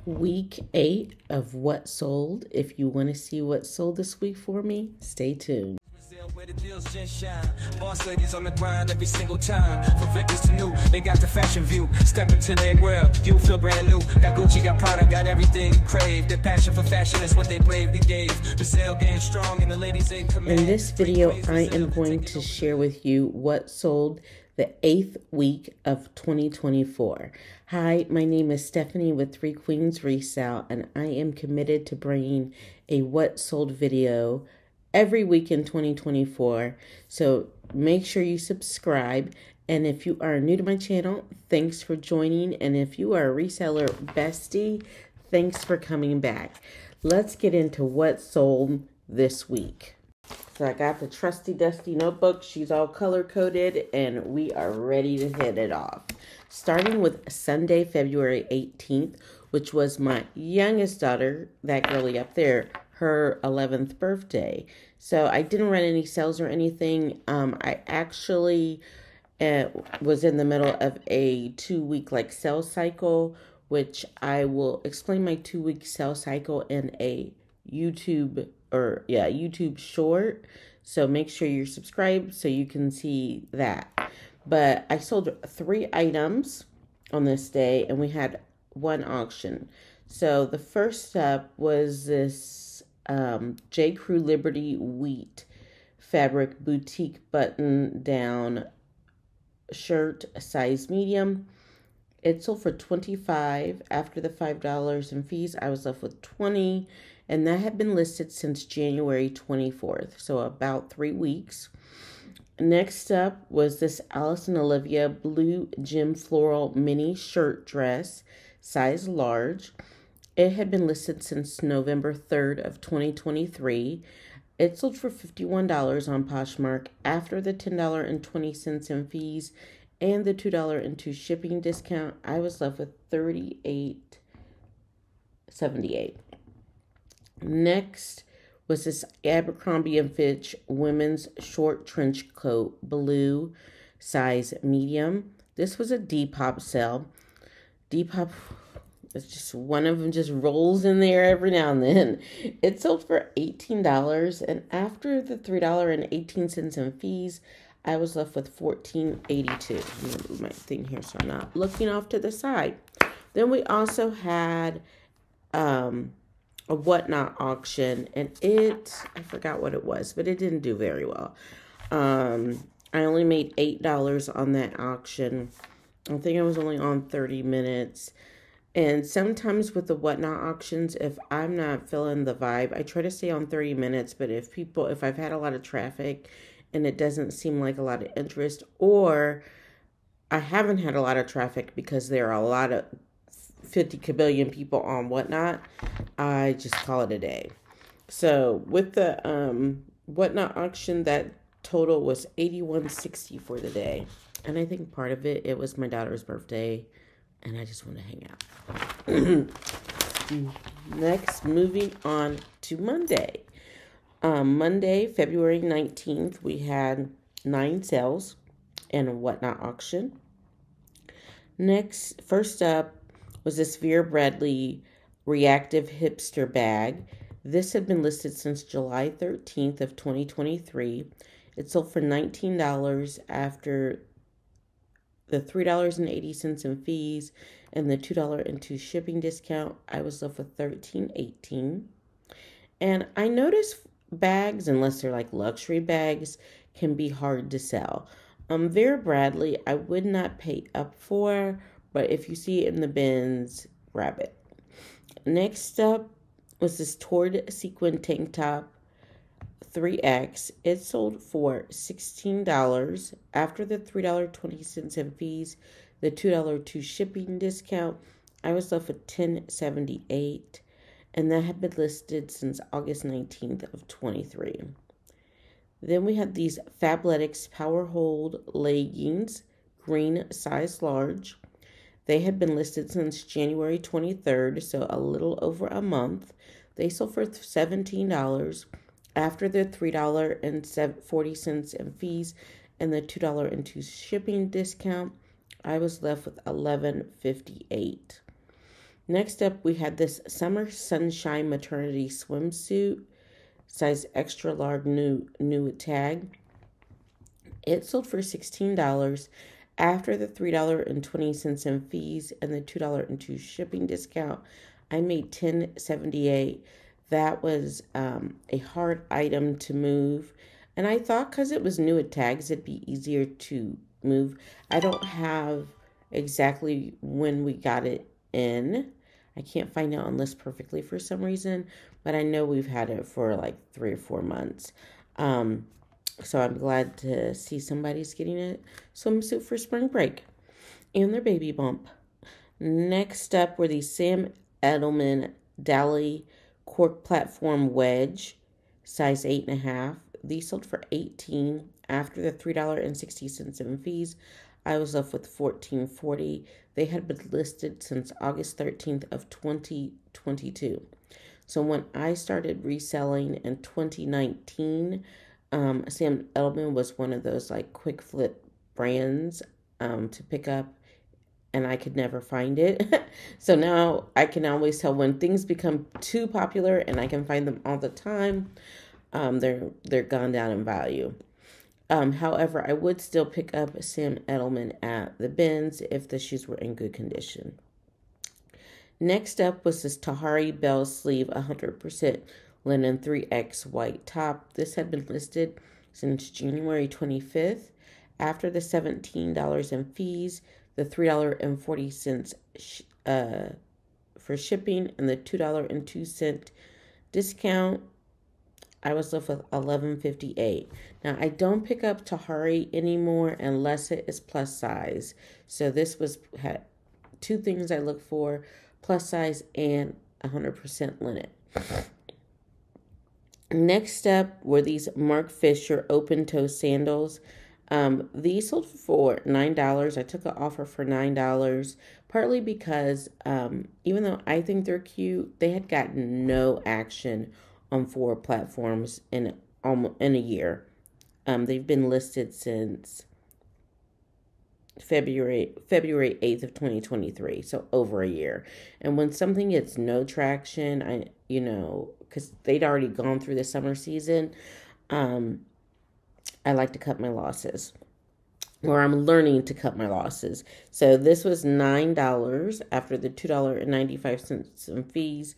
Week 8 of what sold. If you want to see what sold this week for me, stay tuned. Resale, where the deals just shine. Boss ladies on the grind every single time. From victims to new, they got the fashion view. Step into their world, you feel brand new. Got Gucci, got Prada, got everything you crave. Their passion for fashion is what they bravely gave. Resale game strong and the ladies ain't command. In this video, I am going to share with you what sold the 8th week of 2024. Hi, my name is Stephanie with Three Queens Resale, and I am committed to bringing a what sold video every week in 2024. So make sure you subscribe. And if you are new to my channel, thanks for joining. And if you are a reseller bestie, thanks for coming back. Let's get into what sold this week. So I got the trusty dusty notebook. She's all color coded and we are ready to hit it off. Starting with Sunday, February 18th, which was my youngest daughter, that girlie up there, her 11th birthday. So I didn't run any sales or anything. I actually was in the middle of a 2-week sales cycle, which I will explain my 2-week sales cycle in a YouTube short. So make sure you're subscribed so you can see that. But I sold 3 items on this day and we had 1 auction. So the first up was this J. Crew Liberty Wheat fabric boutique button down shirt, size medium. It sold for $25. After the $5 in fees, I was left with $20, and that had been listed since January 24th, so about 3 weeks. Next up was this Alice and Olivia blue gem floral mini shirt dress, size large. It had been listed since November 3rd of 2023. It sold for $51 on Poshmark after the $10.20 in fees and the $2.02 shipping discount. I was left with $38.78. Next was this Abercrombie & Fitch women's short trench coat, blue, size medium. This was a Depop sale. Depop, it's just one of them just rolls in there every now and then. It sold for $18, and after the $3.18 in fees, I was left with $14.82. I'm going to move my thing here so I'm not looking off to the side. Then we also had a whatnot auction, and I forgot what it was, but it didn't do very well. I only made $8 on that auction. I think I was only on 30 minutes. And sometimes with the whatnot auctions, if I'm not feeling the vibe, I try to stay on 30 minutes. But if I've had a lot of traffic and it doesn't seem like a lot of interest, or I haven't had a lot of traffic because there are a lot of 50 kabillion people on whatnot, I just call it a day. So with the whatnot auction, that total was $81.60 for the day. And I think part of it was my daughter's birthday and I just want to hang out. Next, moving on to Monday. Monday, February 19th, we had 9 sales and a whatnot auction. Next, first up was this Vera Bradley reactive hipster bag. This had been listed since July 13th of 2023. It sold for $19 after the $3.80 in fees and the $2.02 shipping discount. I was left with $13.18. And I noticed bags, unless they're like luxury bags, can be hard to sell. Vera Bradley, I would not pay up for, but if you see it in the bins, grab it. Next up was this Tord sequin tank top 3X. It sold for $16 after the $3.20 in fees, the $2.02 shipping discount. I was left with $10.78, and that had been listed since August 19th of 23. Then we had these Fabletics Power Hold leggings, green, size large. They had been listed since January 23rd, so a little over a month. They sold for $17 after the $3.40 in fees and the $2.02 shipping discount. I was left with $11.58. Next up, we had this Summer Sunshine Maternity Swimsuit, size extra large, new with tag. It sold for $16 after the $3.20 in fees and the $2.02 shipping discount. I made $10.78. That was a hard item to move, and I thought because it was new at tags, it'd be easier to move. I don't have exactly when we got it in. I can't find out on list perfectly for some reason, but I know we've had it for like 3 or 4 months. So I'm glad to see somebody's getting a swimsuit for spring break and their baby bump. Next up were the Sam Edelman Dally Cork Platform Wedge, size 8.5. These sold for $18 after the $3.60 in fees. I was left with $14.40. They had been listed since August 13th of 2022. So when I started reselling in 2019, Sam Edelman was one of those like quick flip brands to pick up, and I could never find it. So now I can always tell when things become too popular and I can find them all the time. They're gone down in value. However, I would still pick up Sam Edelman at the BINS if the shoes were in good condition. Next up was this Tahari Bell Sleeve 100% linen 3X white top. This had been listed since January 25th. After the $17 in fees, the $3.40 for shipping, and the $2.02 discount, I was left with $11.58. Now, I don't pick up Tahari anymore unless it is plus size. So this had two things I look for: plus size and 100% linen. Next up were these Mark Fisher open toe sandals. These sold for $9. I took an offer for $9, partly because even though I think they're cute, they had gotten no action on 4 platforms in a year. They've been listed since February 8th of 2023, so over a year. And when something gets no traction, because they'd already gone through the summer season, I like to cut my losses, or I'm learning to cut my losses. So this was $9 after the $2.95 in fees.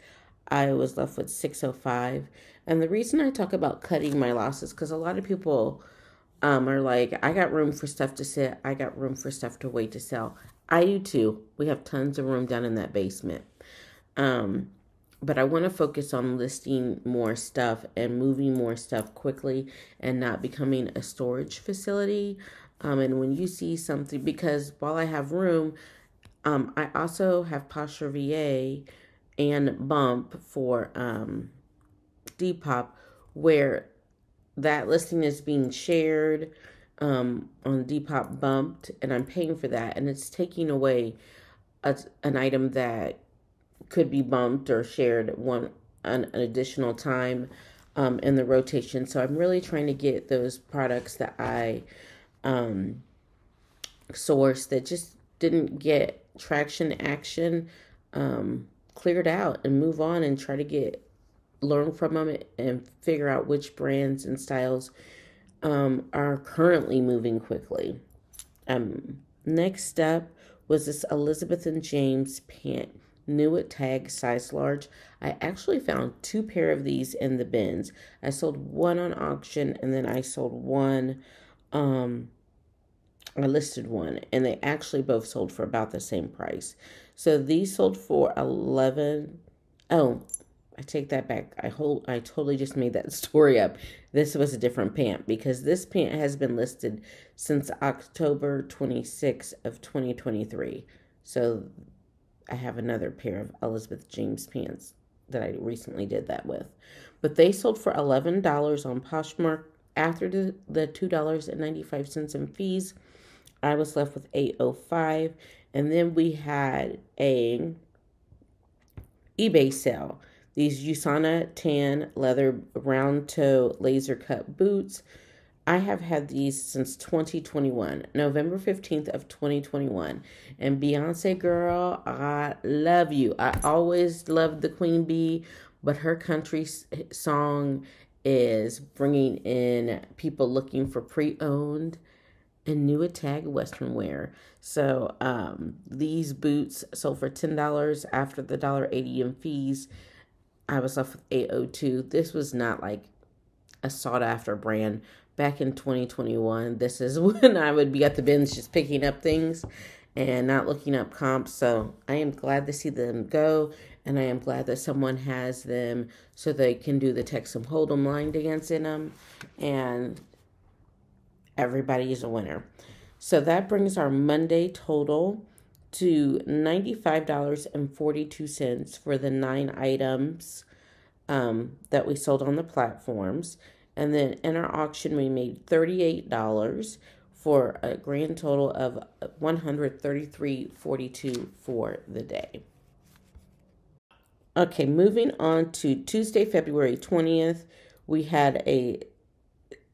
I was left with $6.05. And the reason I talk about cutting my losses, because a lot of people are like, I got room for stuff to sit. I got room for stuff to wait to sell. I do too. We have tons of room down in that basement. But I want to focus on listing more stuff and moving more stuff quickly and not becoming a storage facility. And when you see something, because while I have room, I also have Posture VA and Bump for Depop, where that listing is being shared on Depop Bumped, and I'm paying for that, and it's taking away an item that could be bumped or shared an additional time in the rotation. So I'm really trying to get those products that I sourced that just didn't get action cleared out, and move on and try to learn from them and figure out which brands and styles are currently moving quickly. Next up was this Elizabeth and James pant, new at tag, size large. I actually found 2 pair of these in the bins. I sold one on auction, and then I sold one, I listed one, and they actually both sold for about the same price. So these sold for $11. Oh, I take that back. I totally just made that story up. This was a different pant, because this pant has been listed since October 26th of 2023. So I have another pair of Elizabeth James pants that I recently did that with. But they sold for $11 on Poshmark after the $2.95 in fees. I was left with $8.05. And then we had a eBay sale. These Usana tan leather round toe laser cut boots. I have had these since 2021, November 15th of 2021. And Beyonce girl, I love you. I always loved the Queen Bee, but her country song is bringing in people looking for pre-owned and new tag Western wear. So these boots sold for $10 after the $1.80 in fees. I was left with 802. This was not like a sought after brand back in 2021. This is when I would be at the bins just picking up things and not looking up comps. So I am glad to see them go, and I am glad that someone has them so they can do the Texas Hold'em line dance in them, and everybody is a winner. So that brings our Monday total to $95.42 for the 9 items that we sold on the platforms. And then in our auction, we made $38 for a grand total of $133.42 for the day. Okay, moving on to Tuesday, February 20th, we had a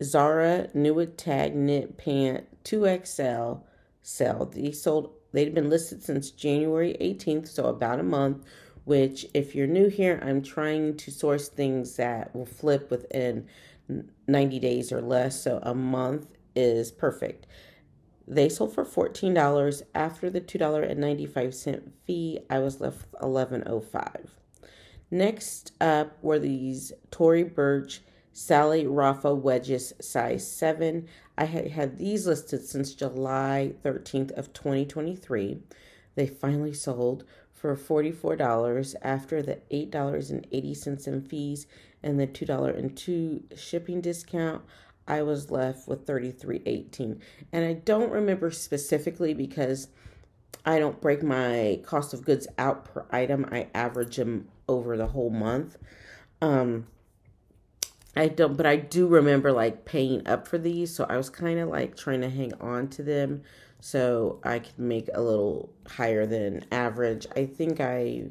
Zara New Tag Knit Pant 2XL sale. They'd been listed since January 18th, so about a month, which if you're new here, I'm trying to source things that will flip within 90 days or less, so a month is perfect. They sold for $14. After the $2.95 fee, I was left with $11.05. Next up were these Tory Burch Sally Rafa wedges size 7. I had these listed since July 13th of 2023. They finally sold for $44 after the $8.80 in fees and the $2.02 shipping discount. I was left with $33.18. And I don't remember specifically because I don't break my cost of goods out per item. I average them over the whole month. But I do remember like paying up for these, so I was kind of like trying to hang on to them so I could make a little higher than average. I think I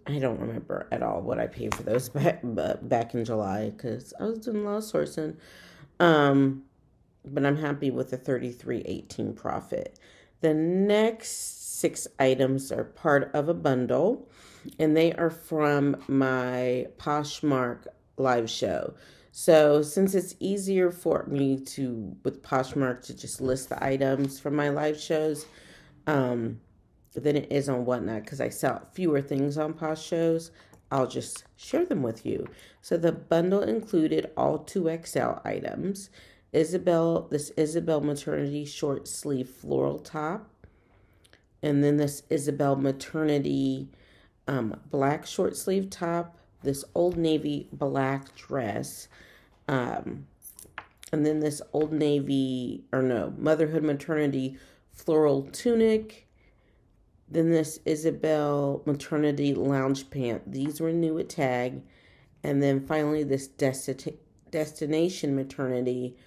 don't remember at all what I paid for those back in July because I was doing a lot of sourcing. But I'm happy with the $33.18 profit. The next 6 items are part of a bundle, and they are from my Poshmark live show. So since it's easier for me with Poshmark to just list the items from my live shows than it is on Whatnot, because I sell fewer things on Posh shows, I'll just share them with you. So the bundle included all 2XL items. Isabel maternity short sleeve floral top, and then this Isabel maternity black short sleeve top, this Old Navy black dress, and then this Motherhood maternity floral tunic, then this Isabel maternity lounge pant. These were new at tag, and then finally this destination maternity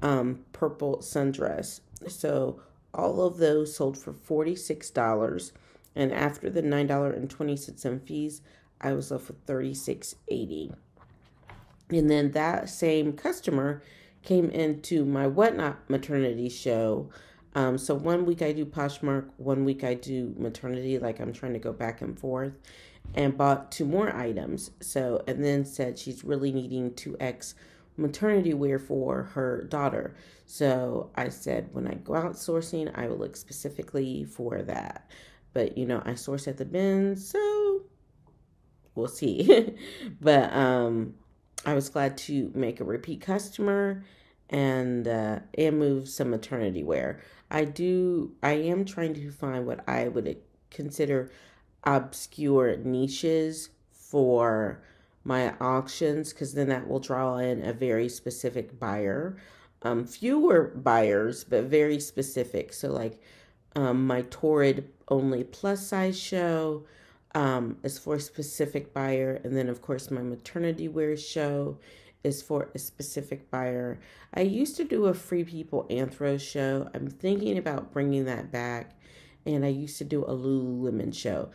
purple sundress. So all of those sold for $46, and after the $9.20 in fees, I was left with $36.80. And then that same customer came into my Whatnot maternity show. So one week I do Poshmark, one week I do maternity, like I'm trying to go back and forth, and bought 2 more items. So, and then said she's really needing 2X maternity wear for her daughter. So I said, when I go out sourcing, I will look specifically for that. But, I source at the BINS, so we'll see. But I was glad to make a repeat customer and move some maternity wear. I am trying to find what I would consider obscure niches for my auctions, because then that will draw in a very specific buyer. Fewer buyers, but very specific. So like my Torrid only plus size show is for a specific buyer. And then of course my maternity wear show is for a specific buyer. I used to do a Free People Anthro show. I'm thinking about bringing that back. And I used to do a Lululemon show.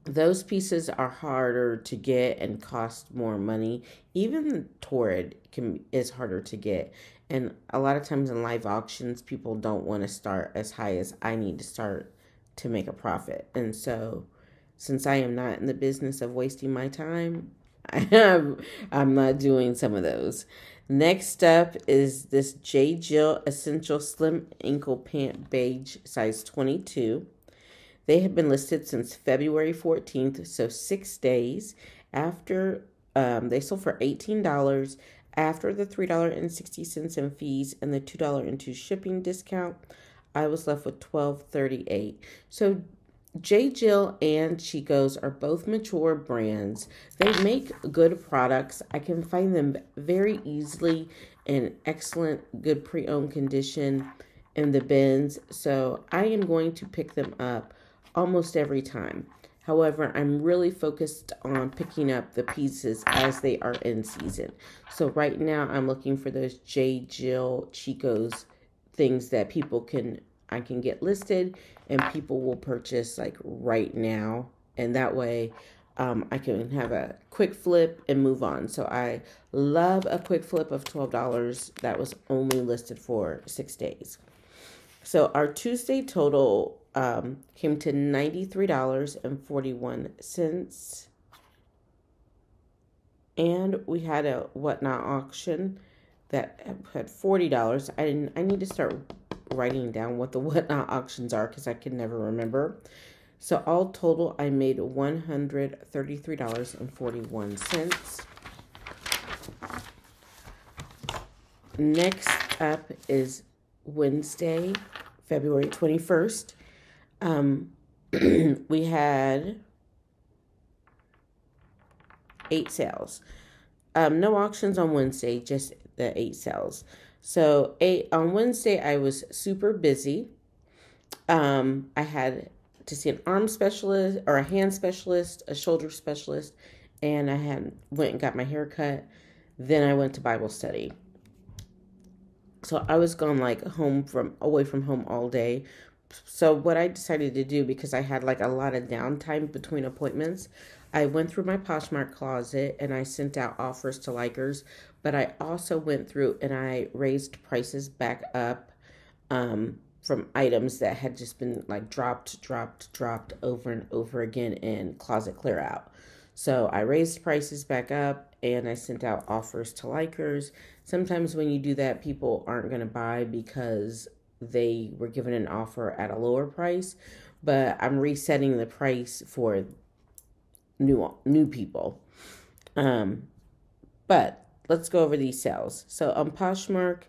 those pieces are harder to get and cost more money. Even Torrid is harder to get. And a lot of times in live auctions, people don't want to start as high as I need to start to make a profit. And so, since I am not in the business of wasting my time, I'm not doing some of those. Next up is this J. Jill Essential Slim Ankle Pant Beige size 22. They have been listed since February 14th, so 6 days after they sold for $18 after the $3.60 in fees and the $2.02 shipping discount. I was left with $12.38. So J. Jill and Chico's are both mature brands. They make good products. I can find them very easily in excellent, good pre-owned condition in the bins. So I am going to pick them up almost every time. However, I'm really focused on picking up the pieces as they are in season. So right now I'm looking for those J. Jill Chico's things that I can get listed and people will purchase like right now. And that way I can have a quick flip and move on. So I love a quick flip of $12 that was only listed for 6 days. So our Tuesday total came to $93.41. And we had a whatnot auction that had $40. I need to start writing down what the whatnot auctions are because I can never remember. So all total, I made $133.41. Next up is Wednesday, February 21st. We had 8 sales. No auctions on Wednesday, just the 8 sales. So on Wednesday, I was super busy. I had to see an arm specialist or a hand specialist, a shoulder specialist, and I went and got my hair cut. Then I went to Bible study. So I was gone like away from home all day. So what I decided to do, because I had like a lot of downtime between appointments, I went through my Poshmark closet and I sent out offers to likers, but I also went through and I raised prices back up from items that had just been like dropped over and over again in closet clear out. So I raised prices back up and I sent out offers to likers. Sometimes when you do that, people aren't going to buy because they were given an offer at a lower price, but I'm resetting the price for new people. But let's go over these sales. So on Poshmark,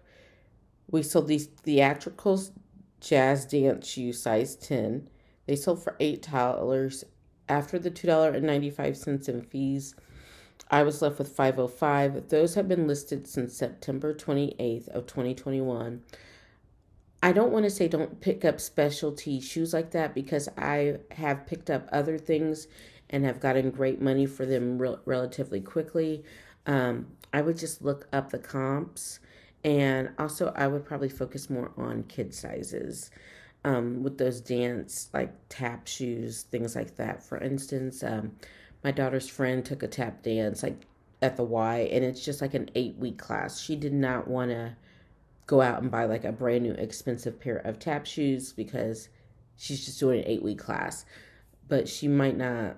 we sold these theatrical jazz dance shoes size 10. They sold for $8 after the $2.95 in fees. I was left with $5.05. Those have been listed since September 28th of 2021. I don't want to say don't pick up specialty shoes like that because I have picked up other things and have gotten great money for them relatively quickly. I would just look up the comps, and also I would probably focus more on kid sizes with those dance like tap shoes, things like that. For instance, my daughter's friend took a tap dance like at the Y, and it's just like an 8-week class. She did not want to go out and buy like a brand new expensive pair of tap shoes because she's just doing an 8-week class. But she might not,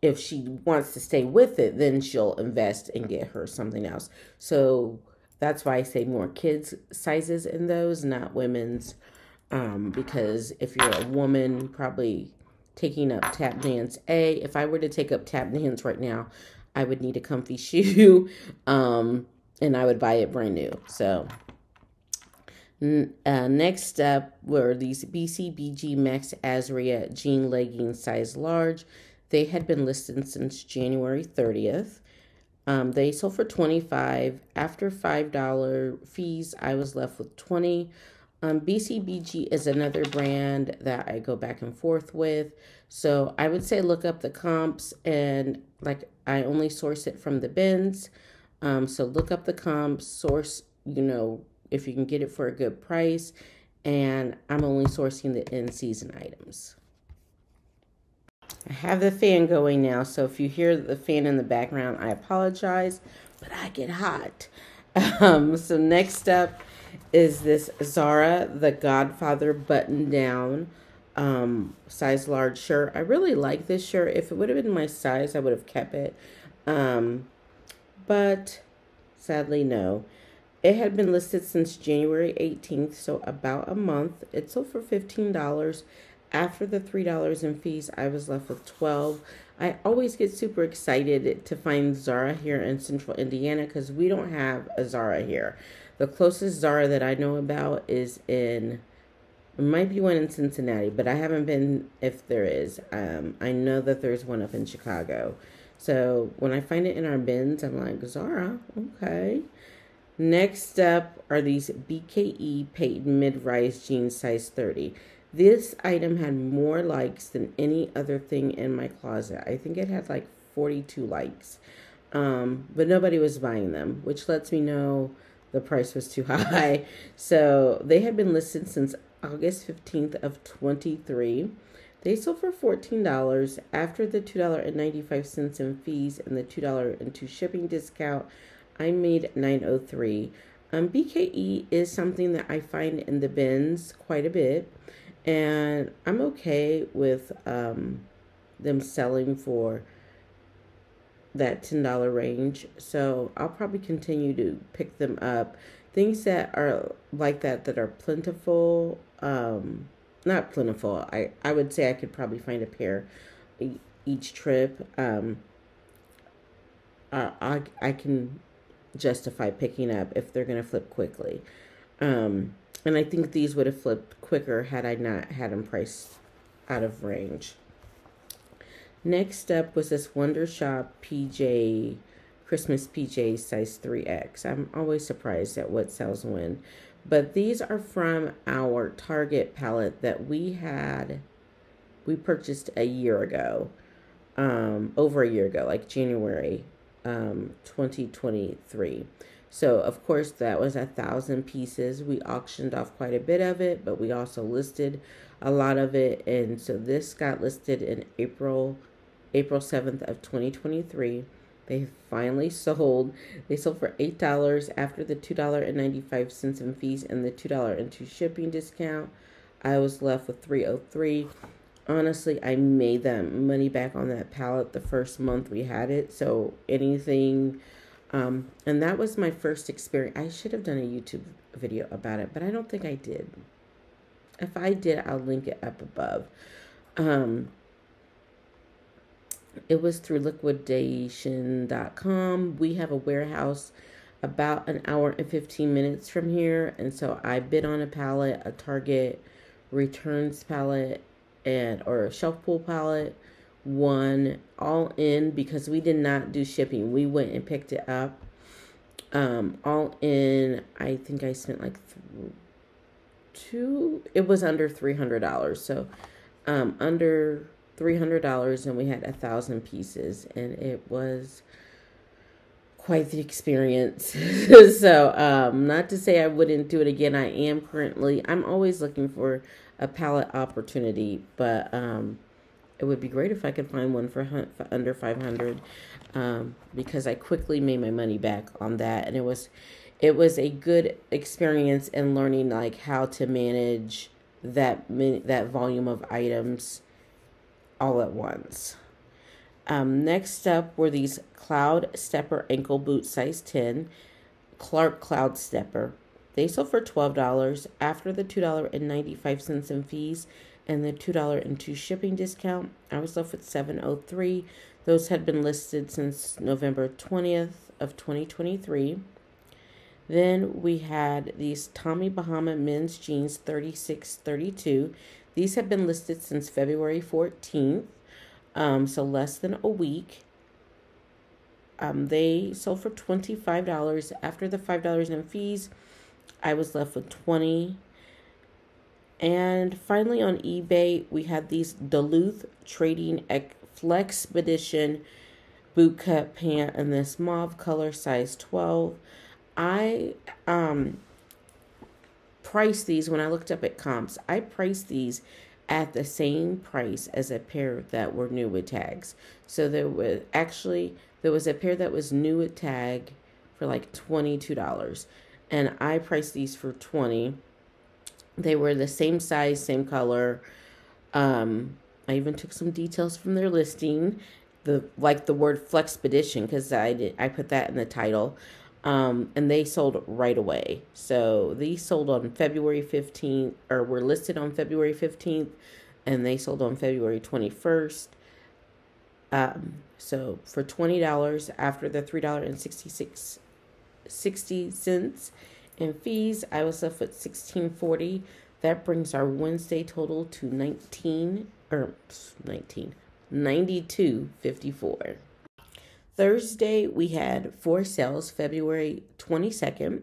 if she wants to stay with it, then she'll invest and get her something else. So that's why I say more kids sizes in those, not women's. Because if you're a woman, probably taking up tap dance, if I were to take up tap dance right now, I would need a comfy shoe, and I would buy it brand new. So next up were these BCBG Max Azria jean leggings size large. They had been listed since January 30th. They sold for $25. After $5 fees, I was left with $20. BCBG is another brand that I go back and forth with. So I would say look up the comps, and like I only source it from the BINS. So look up the comps, source, if you can get it for a good price, and I'm only sourcing the in-season items. I have the fan going now, so if you hear the fan in the background, I apologize, but I get hot. So next up is this Zara The Godfather button down size large shirt. I really like this shirt. If it would have been my size, I would have kept it. But sadly, no. It had been listed since January 18th, so about a month. It sold for $15. After the $3 in fees, I was left with $12. I always get super excited to find Zara here in Central Indiana because we don't have a Zara here. The closest Zara that I know about is it might be one in Cincinnati, but I haven't been if there is. I know that there's one up in Chicago. So when I find it in our bins, I'm like, Zara, okay. Next up are these BKE Peyton mid-rise jeans size 30. This item had more likes than any other thing in my closet. I think it had like 42 likes. But nobody was buying them, which lets me know the price was too high. So they had been listed since August 15th of 23. They sold for $14 after the $2.95 in fees and the $2.02 shipping discount. I made $9.03. BKE is something that I find in the bins quite a bit. And I'm okay with them selling for that $10 range. So I'll probably continue to pick them up. Things that are like that are plentiful. Not plentiful. I would say I could probably find a pair each trip. I can justify picking up if they're going to flip quickly. And I think these would have flipped quicker had I not had them priced out of range. Next up was this Wonder Shop PJ, Christmas PJ size 3X. I'm always surprised at what sells when. But these are from our Target palette that we purchased a year ago. Over a year ago, like January 2023. So, of course, that was 1,000 pieces. We auctioned off quite a bit of it, but we also listed a lot of it. And so this got listed in April 7th of 2023. They finally sold. They sold for $8 after the $2.95 in fees and the $2.02 shipping discount. I was left with $3.03. Honestly, I made that money back on that palette the first month we had it. So anything... and that was my first experience. I should have done a YouTube video about it, but I don't think I did. If I did, I'll link it up above. It was through liquidation.com. We have a warehouse about an hour and 15 minutes from here. And so I bid on a pallet, a Target returns pallet, or a shelf pull pallet. One all in because we did not do shipping. We went and picked it up. All in, I think I spent like it was under $300. So under $300, and we had 1,000 pieces, and it was quite the experience. So not to say I wouldn't do it again. I'm always looking for a pallet opportunity, but it would be great if I could find one for under $500, because I quickly made my money back on that, and it was a good experience in learning like how to manage that volume of items all at once. Next up were these Cloud Stepper ankle boot size 10, Clark Cloud Stepper. They sold for $12 after the $2.95 in fees and the $2.02 shipping discount. I was left with $7.03. Those had been listed since November 20th of 2023. Then we had these Tommy Bahama men's jeans 36-32. These have been listed since February 14th, so less than a week. They sold for $25 after the $5 in fees. I was left with $20. And finally on eBay, we had these Duluth Trading Flexpedition boot cut pant in this mauve color, size 12. I priced these when I looked up at comps. I priced these at the same price as a pair that were new with tags. So there was a pair that was new with tag for like $22, and I priced these for $20. They were the same size, same color. I even took some details from their listing, the word Flexpedition, because I put that in the title. And they sold right away. So these sold on February 15th, or were listed on February 15th, and they sold on February 21st. So for $20 after the $3.60 in fees, I was left with $16.40. That brings our Wednesday total to $92.54. Thursday, we had 4 sales, February 22nd.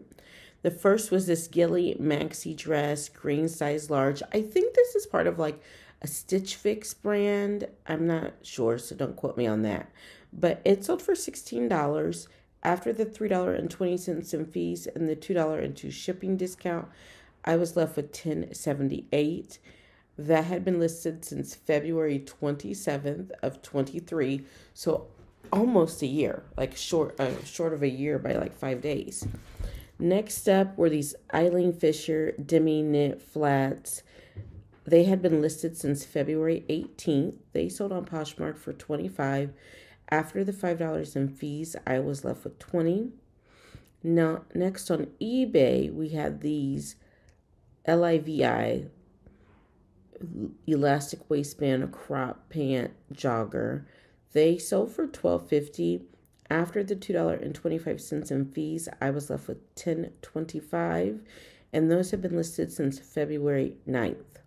The first was this Gilly maxi dress, green size large. I think this is part of like a Stitch Fix brand. I'm not sure, so don't quote me on that. But it sold for $16 after the $3.20 in fees and the $2.02 shipping discount. I was left with $10.78. That had been listed since February 27th of 23. So almost a year, like short of a year by like 5 days. Next up were these Eileen Fisher demi knit flats. They had been listed since February 18th. They sold on Poshmark for $25. After the $5 in fees, I was left with $20. Now, next on eBay, we had these LIVI elastic waistband crop pant jogger. They sold for $12.50. After the $2.25 in fees, I was left with $10.25, and those have been listed since February 9th.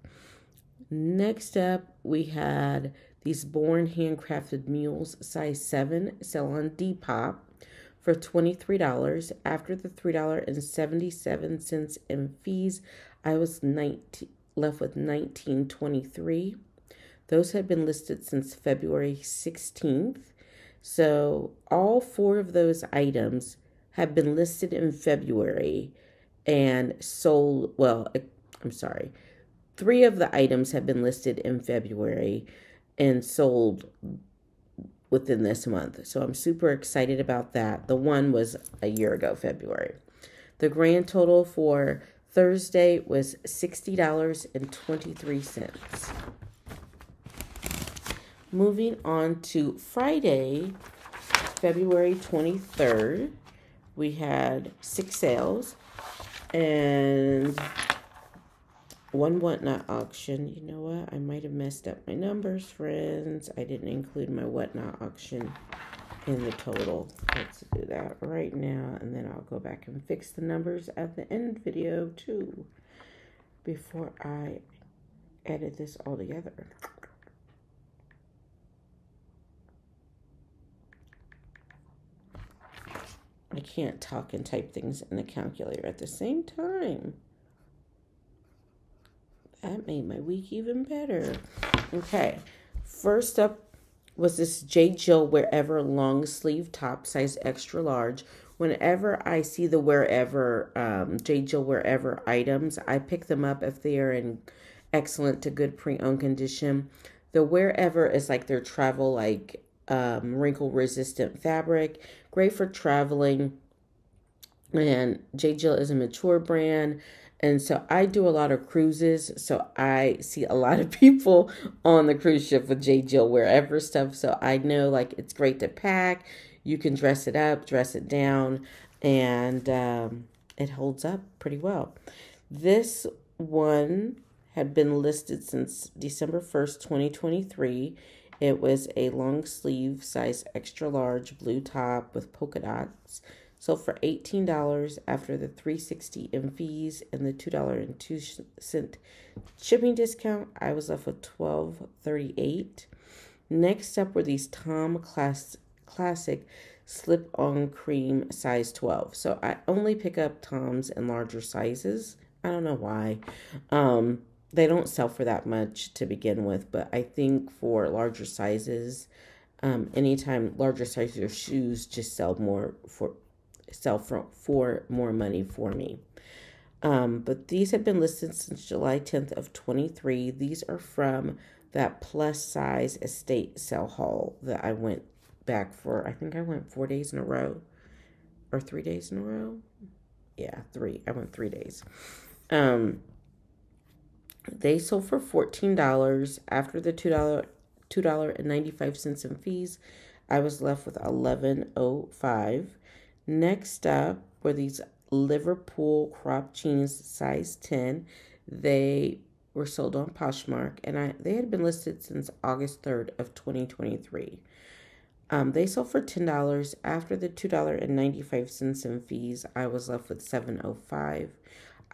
Next up, we had these Born Handcrafted Mules, size 7, sell on Depop for $23. After the $3.77 in fees, I was left with $19.23. Those had been listed since February 16th. So all 4 of those items have been listed in February and sold. Well, I'm sorry. 3 of the items have been listed in February and sold within this month. So I'm super excited about that. The one was a year ago, February. The grand total for Thursday was $60.23. Moving on to Friday, February 23rd, we had 6 sales and 1 whatnot auction. You know what? I might have messed up my numbers, friends. I didn't include my whatnot auction in the total. Let's do that right now, and then I'll go back and fix the numbers at the end video too before I edit this all together. I can't talk and type things in the calculator at the same time. That made my week even better. Okay, first up was this J. Jill Wherever long sleeve top, size extra large. Whenever I see the Wherever, J. Jill Wherever items, I pick them up if they are in excellent to good pre-owned condition. The Wherever is like their travel, like wrinkle resistant fabric, great for traveling. And J. Jill is a mature brand. And so I do a lot of cruises, so I see a lot of people on the cruise ship with J. Jill Wherever stuff. So I know like it's great to pack. You can dress it up, dress it down, and it holds up pretty well. This one had been listed since December 1st, 2023. It was a long sleeve size extra large blue top with polka dots. So for $18 after the $3.60 in fees and the $2.02 shipping discount, I was left with $12.38. Next up were these Tom Classic slip-on cream size 12. So I only pick up Toms in larger sizes. I don't know why. They don't sell for that much to begin with, but I think for larger sizes, anytime larger sizes of shoes just sell for more money for me. But these have been listed since July 10th of 23. These are from that plus size estate sale haul that I went back for. I think I went 4 days in a row or 3 days in a row. Yeah, three. I went 3 days. They sold for $14 after the $2.95 in fees. I was left with $11.05. Next up were these Liverpool crop jeans size 10. They were sold on Poshmark, and they had been listed since August 3rd of 2023. They sold for $10 after the $2.95 in fees. I was left with $7.05.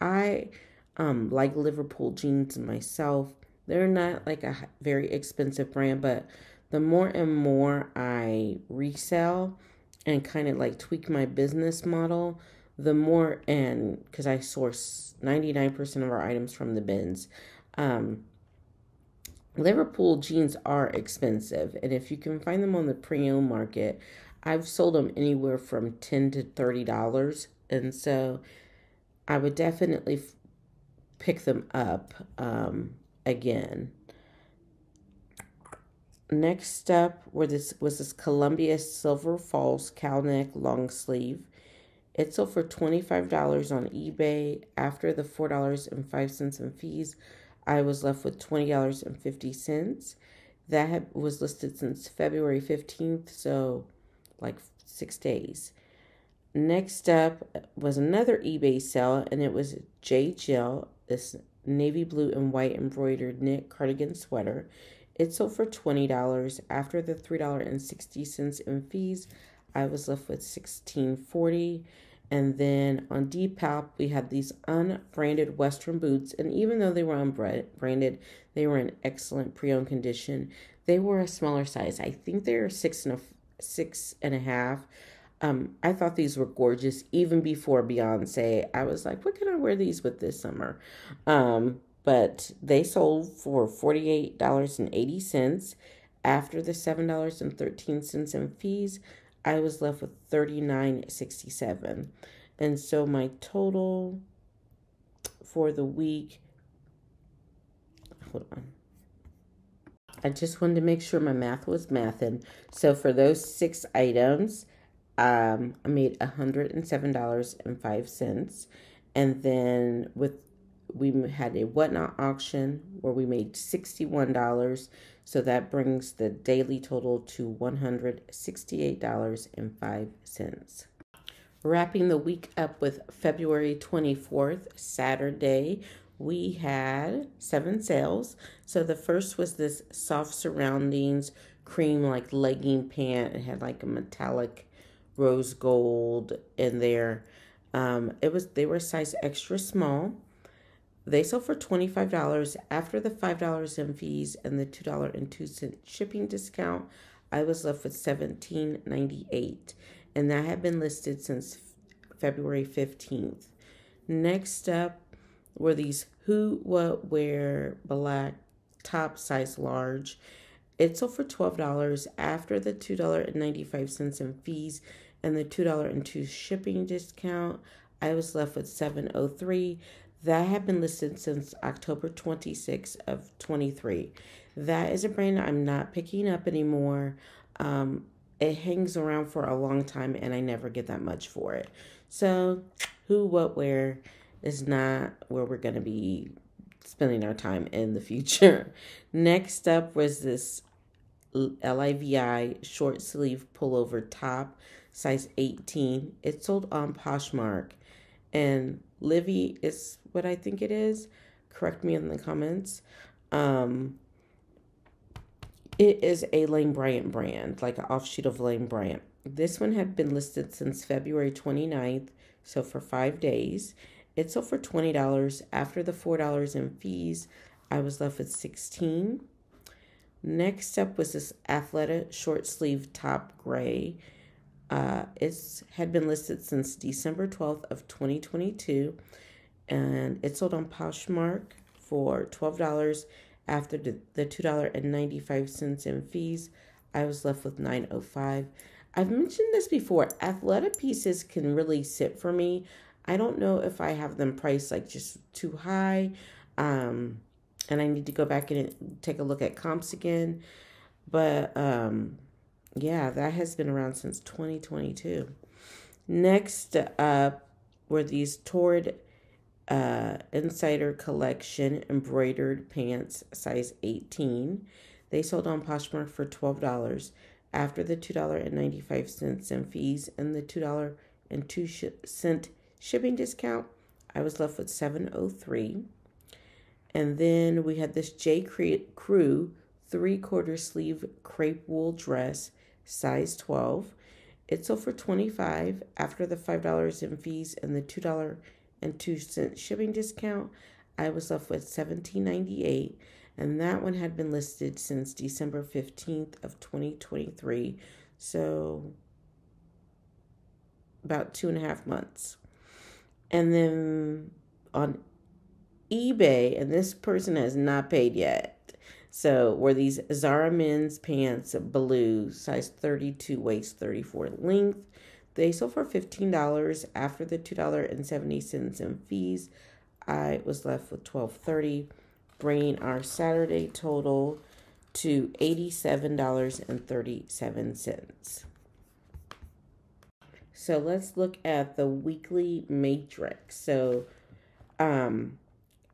I like Liverpool jeans myself. They're not like a very expensive brand, but the more and more I resell and kind of like tweak my business model, the more, and because I source 99% of our items from the BINS, Liverpool jeans are expensive, and if you can find them on the pre-owned market, I've sold them anywhere from $10 to $30, and so I would definitely pick them up again. Next up was this Columbia Silver Falls cow neck long sleeve. It sold for $25 on eBay. After the $4.05 in fees, I was left with $20.50. That was listed since February 15th, so like 6 days. Next up was another eBay sale, and it was J. Jill, this navy blue and white embroidered knit cardigan sweater. It sold for $20. After the $3.60 in fees, I was left with $16.40. And then on Depop, we had these unbranded Western boots. And even though they were unbranded, they were in excellent pre-owned condition. They were a smaller size. I think they were 6.5. I thought these were gorgeous even before Beyonce. I was like, what can I wear these with this summer? But they sold for $48.80. After the $7.13 in fees, I was left with $39.67. And so my total for the week, hold on. I just wanted to make sure my math was mathing. So for those 6 items, I made $107.05. And then we had a whatnot auction where we made $61. So that brings the daily total to $168.05. Wrapping the week up with February 24th, Saturday, we had 7 sales. So the first was this soft surroundings cream like legging pant. It had like a metallic rose gold in there. They were size extra small. They sold for $25 after the $5 in fees and the $2.02 shipping discount. I was left with $17.98, and that had been listed since February 15th. Next up were these Who What Wear black top size large. It sold for $12 after the $2.95 in fees and the $2.02 shipping discount. I was left with $7.03. That had been listed since October 26th of 23. That is a brand I'm not picking up anymore. It hangs around for a long time, and I never get that much for it. So, Who What Wear is not where we're going to be spending our time in the future. Next up was this LIVI short sleeve pullover top, size 18. It sold on Poshmark, and Livy is what I think it is. Correct me in the comments. It is a Lane Bryant brand, like an offshoot of Lane Bryant. This one had been listed since February 29th, so for 5 days. It sold for $20. After the $4 in fees, I was left with $16. Next up was this Athleta short sleeve top gray. It had been listed since December 12th of 2022, and it sold on Poshmark for $12. After the $2.95 in fees, I was left with $9.05. I've mentioned this before. Athleta pieces can really sit for me. I don't know if I have them priced like just too high. And I need to go back and take a look at comps again. But yeah, that has been around since 2022. Next up were these Tord Insider Collection embroidered pants, size 18. They sold on Poshmark for $12 after the $2.95 in fees and the $2.02 shipping discount. I was left with $7.03. And then we had this J. Crew 3/4 sleeve crepe wool dress, size 12. It sold for $25 after the $5 in fees and the $2.02 shipping discount. I was left with $17.98, and that one had been listed since December 15th of 2023, so about 2.5 months. And then on eBay, and this person has not paid yet. So were these Zara men's pants, blue, size 32, waist 34 length. They sold for $15 after the $2.70 in fees. I was left with $12.30, bringing our Saturday total to $87.37. So let's look at the weekly matrix. So our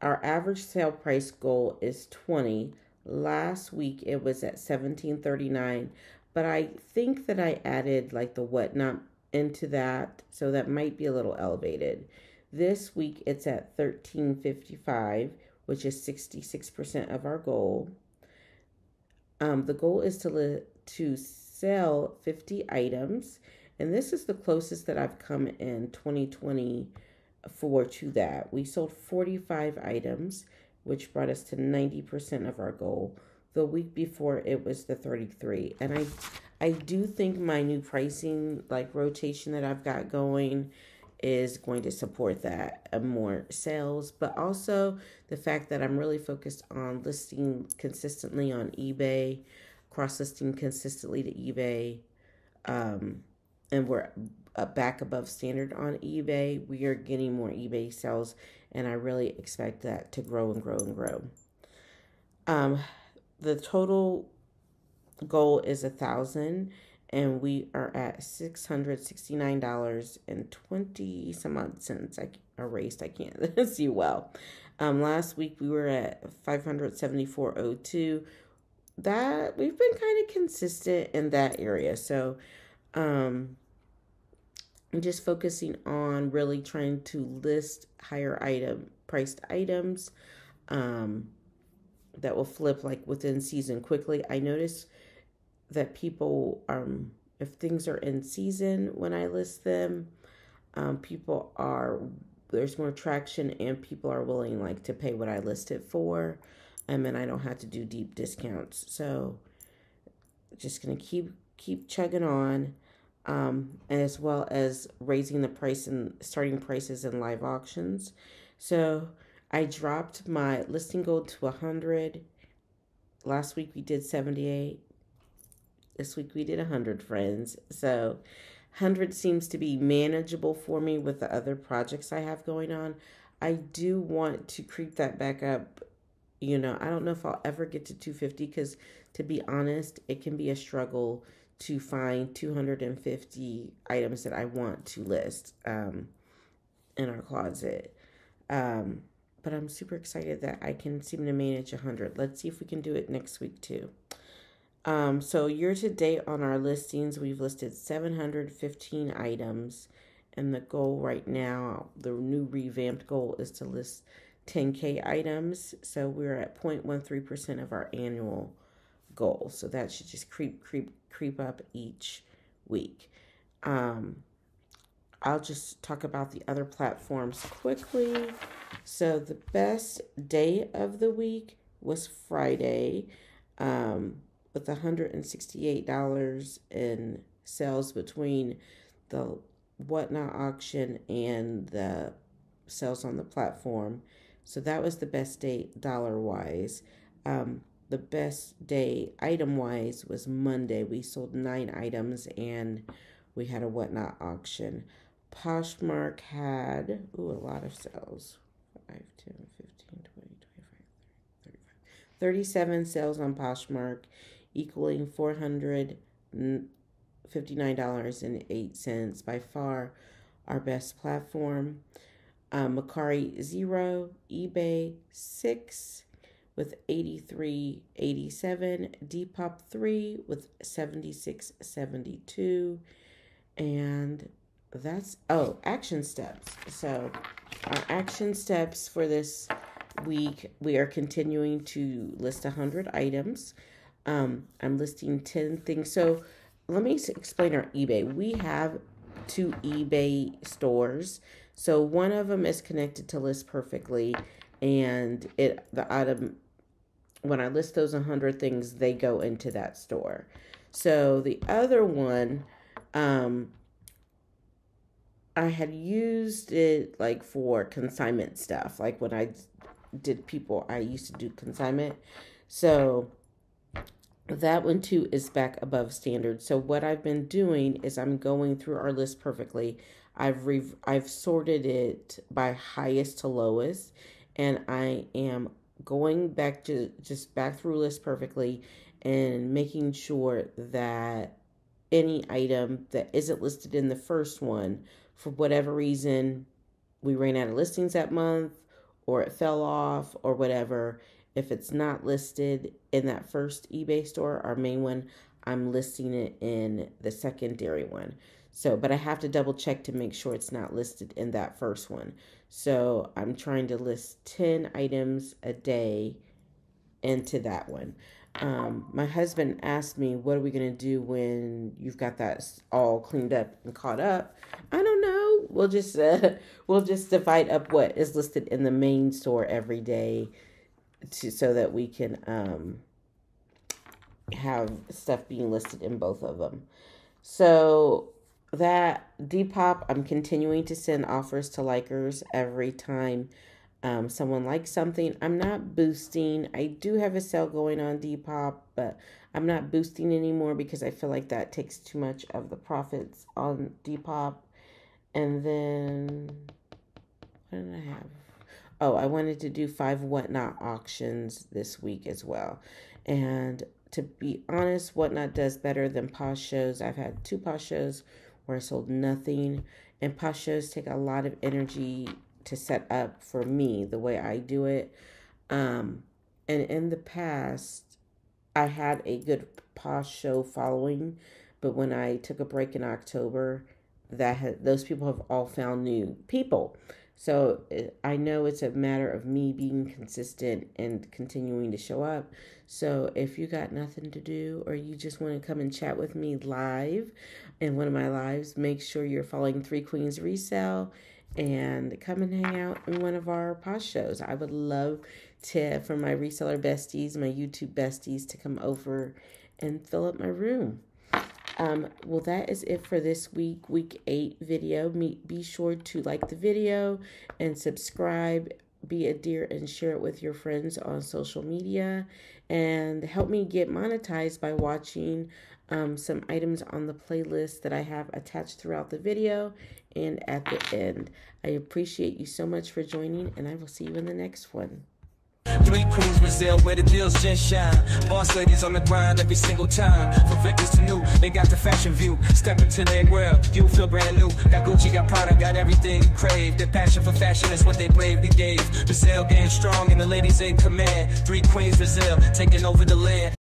average sale price goal is $20. Last week it was at $17.39, but I think that I added like the whatnot into that, so that might be a little elevated. This week it's at $13.55, which is 66% of our goal. The goal is to sell 50 items, and this is the closest that I've come in 2024 to that. We sold 45 items, which brought us to 90% of our goal. The week before it was the 33. And I do think my new pricing like rotation that I've got going is going to support that more sales, but also the fact that I'm really focused on listing consistently on eBay, cross-listing consistently to eBay, and we're back above standard on eBay. We are getting more eBay sales, and I really expect that to grow and grow and grow. The total goal is 1,000, and we are at $669.20 some odd cents. I erased. I can't see well. Last week we were at $574.02. That we've been kind of consistent in that area. So, I'm just focusing on really trying to list higher priced items that will flip like within season quickly. I notice that people, if things are in season when I list them, there's more traction and people are willing like to pay what I list it for. And I don't have to do deep discounts. So just going to keep chugging on. As well as raising the price and starting prices in live auctions. So I dropped my listing goal to 100. Last week we did 78. This week we did 100, friends. So 100 seems to be manageable for me with the other projects I have going on. I do want to creep that back up. I don't know if I'll ever get to 250 because, to be honest, it can be a struggle to find 250 items that I want to list in our closet. But I'm super excited that I can seem to manage 100. Let's see if we can do it next week too. So year to date on our listings, we've listed 715 items. And the goal right now, the new revamped goal is to list 10K items. So we're at 0.13% of our annual goal. So that should just creep up each week. I'll just talk about the other platforms quickly. So the best day of the week was Friday, with $168 in sales between the Whatnot auction and the sales on the platform. So that was the best day dollar-wise. The best day item-wise was Monday. We sold 9 items and we had a Whatnot auction. Poshmark had, a lot of sales. 5, 10, 15, 20, 25, 30, 35. 37 sales on Poshmark, equaling $459.08. By far our best platform. Mercari 0, eBay 6 with 83.87, Depop 3 with 76.72, and that's action steps. So our action steps for this week, we are continuing to list 100 items. I'm listing 10 things. So let me explain our eBay. We have 2 eBay stores. So one of them is connected to List Perfectly, and the item, when I list those 100 things, they go into that store. So the other one, I had used it like for consignment stuff. Like when I did people, I used to do consignment. So that one too is back above standard. So what I've been doing is I'm going through our List Perfectly. I've sorted it by highest to lowest, and I am going back to back through List Perfectly and making sure that any item that isn't listed in the first one, for whatever reason, we ran out of listings that month, or it fell off, or whatever, if it's not listed in that first eBay store, our main one, I'm listing it in the secondary one. So, but I have to double check to make sure it's not listed in that first one. So I'm trying to list 10 items a day into that one. My husband asked me, what are we going to do when you've got that all cleaned up and caught up? I don't know. We'll just divide up what is listed in the main store every day so that we can have stuff being listed in both of them. So that Depop, I'm continuing to send offers to likers every time someone likes something. I'm not boosting. I do have a sale going on Depop, but I'm not boosting anymore because I feel like that takes too much of the profits on Depop. And then, what did I have? I wanted to do 5 Whatnot auctions this week as well. And to be honest, Whatnot does better than Posh shows. I've had 2 Posh shows where I sold nothing, and Posh shows take a lot of energy to set up for me, the way I do it. And in the past, I had a good Posh show following, but when I took a break in October, those people have all found new people. So I know it's a matter of me being consistent and continuing to show up. So if you got nothing to do, or you just want to come and chat with me live in one of my lives, make sure you're following 3 Queens Resale and come and hang out in one of our Posh shows. I would love for my reseller besties, my YouTube besties, to come over and fill up my room. Well, that is it for this week 8 video. Be sure to like the video and subscribe. Be a dear and share it with your friends on social media, and help me get monetized by watching some items on the playlist that I have attached throughout the video and at the end. I appreciate you so much for joining, and I will see you in the next one. 3 Queens Resale, where the deals just shine. Boss ladies on the grind every single time. From victims to new, they got the fashion view. Step into their world, you feel brand new. Got Gucci, got Prada, got everything you crave. Their passion for fashion is what they bravely gave. Resale getting strong and the ladies in command. 3 Queens Resale, taking over the land.